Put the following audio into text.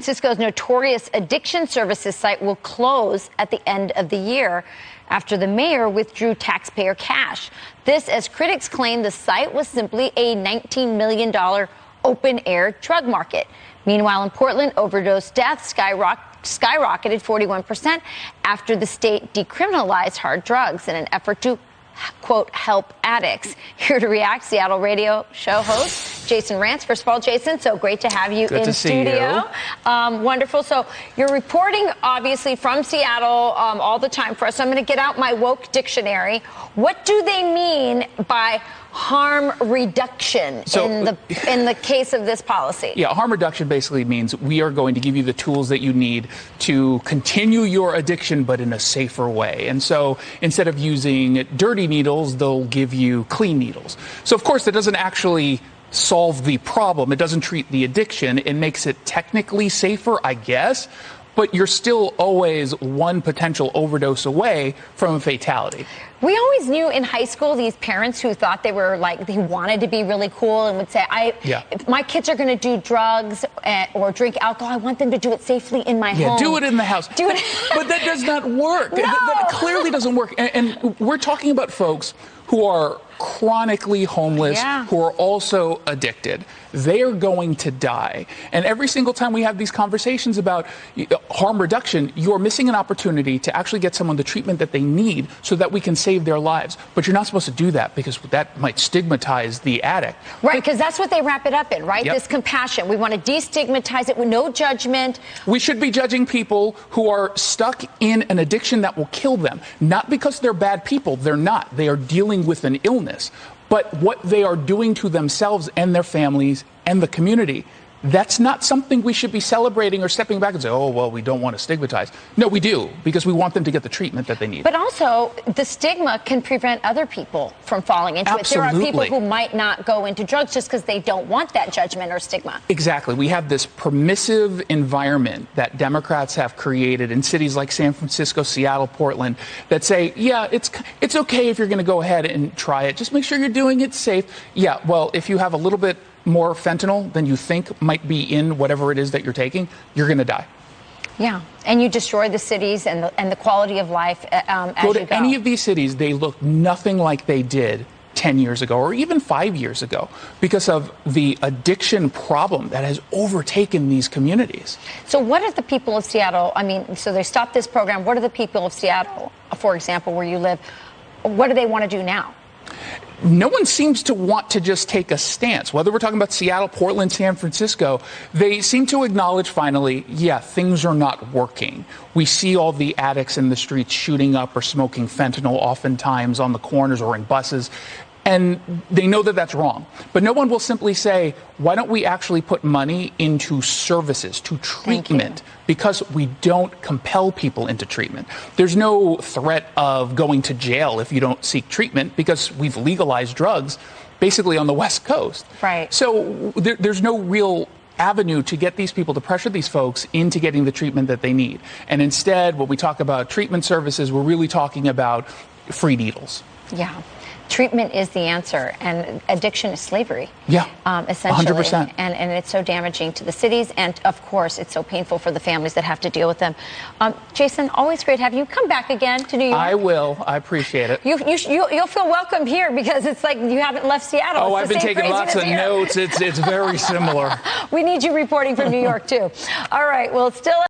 Francisco's notorious addiction services site will close at the end of the year after the mayor withdrew taxpayer cash. This, as critics claim, the site was simply a $19 million open-air drug market. Meanwhile, in Portland, overdose deaths skyrocketed 41% after the state decriminalized hard drugs in an effort to, quote, help addicts. Here to react, Seattle radio show host Jason Rantz. First of all, Jason, so great to have you in studio. Wonderful. So you're reporting, obviously, from Seattle all the time for us. So I'm going to get out my woke dictionary. What do they mean by harm reduction in the case of this policy? Yeah, harm reduction basically means we are going to give you the tools that you need to continue your addiction, but in a safer way. And so instead of using dirty needles, they'll give you clean needles. So of course, that doesn't actually solve the problem. It doesn't treat the addiction. It makes it technically safer, I guess, but you're still always one potential overdose away from a fatality. We always knew in high school these parents who thought they were like, they wanted to be really cool and would say, if my kids are going to do drugs or drink alcohol, I want them to do it safely in my home. Yeah, do it in the house. Do it. But that does not work. No. That clearly doesn't work. And we're talking about folks who are chronically homeless, who are also addicted. They are going to die. And every single time we have these conversations about harm reduction, you're missing an opportunity to actually get someone the treatment that they need so that we can save their lives. But you're not supposed to do that because that might stigmatize the addict. Right, because that's what they wrap it up in, right? Yep. This compassion. We want to destigmatize it with no judgment. We should be judging people who are stuck in an addiction that will kill them. Not because they're bad people. They're not. They are dealing with an illness. But what they are doing to themselves and their families and the community, that's not something we should be celebrating or stepping back and say, oh, well, we don't want to stigmatize. No, we do, because we want them to get the treatment that they need. But also, the stigma can prevent other people from falling into it. There are people who might not go into drugs just because they don't want that judgment or stigma. Exactly. We have this permissive environment that Democrats have created in cities like San Francisco, Seattle, Portland, that say, yeah, it's okay if you're going to go ahead and try it. Just make sure you're doing it safe. Yeah, well, if you have a little bit more fentanyl than you think might be in whatever it is that you're taking, you're going to die. Yeah, and you destroy the cities and the quality of life as go you to any of these cities, they look nothing like they did 10 years ago or even 5 years ago because of the addiction problem that has overtaken these communities. So what are the people of Seattle, so they stopped this program, what are the people of Seattle, for example, where you live, what do they want to do now? No one seems to want to just take a stance. Whether we're talking about Seattle, Portland, San Francisco, they seem to acknowledge finally, yeah, things are not working. We see all the addicts in the streets shooting up or smoking fentanyl oftentimes on the corners or in buses. And they know that that's wrong. But no one will simply say, why don't we actually put money into services, to treatment? Because we don't compel people into treatment. There's no threat of going to jail if you don't seek treatment because we've legalized drugs basically on the West Coast. Right. So there's no real avenue to get these people, to pressure these folks into getting the treatment that they need. And instead, when we talk about treatment services, we're really talking about free needles. Treatment is the answer, and addiction is slavery. Essentially. 100%. And it's so damaging to the cities, and of course, it's so painful for the families that have to deal with them. Jason, always great to have you. Come back again to New York. I will. I appreciate it. You'll feel welcome here because it's like you haven't left Seattle. Oh, I've been taking lots of notes. It's very similar. We need you reporting from New York, too. All right. Well, it's still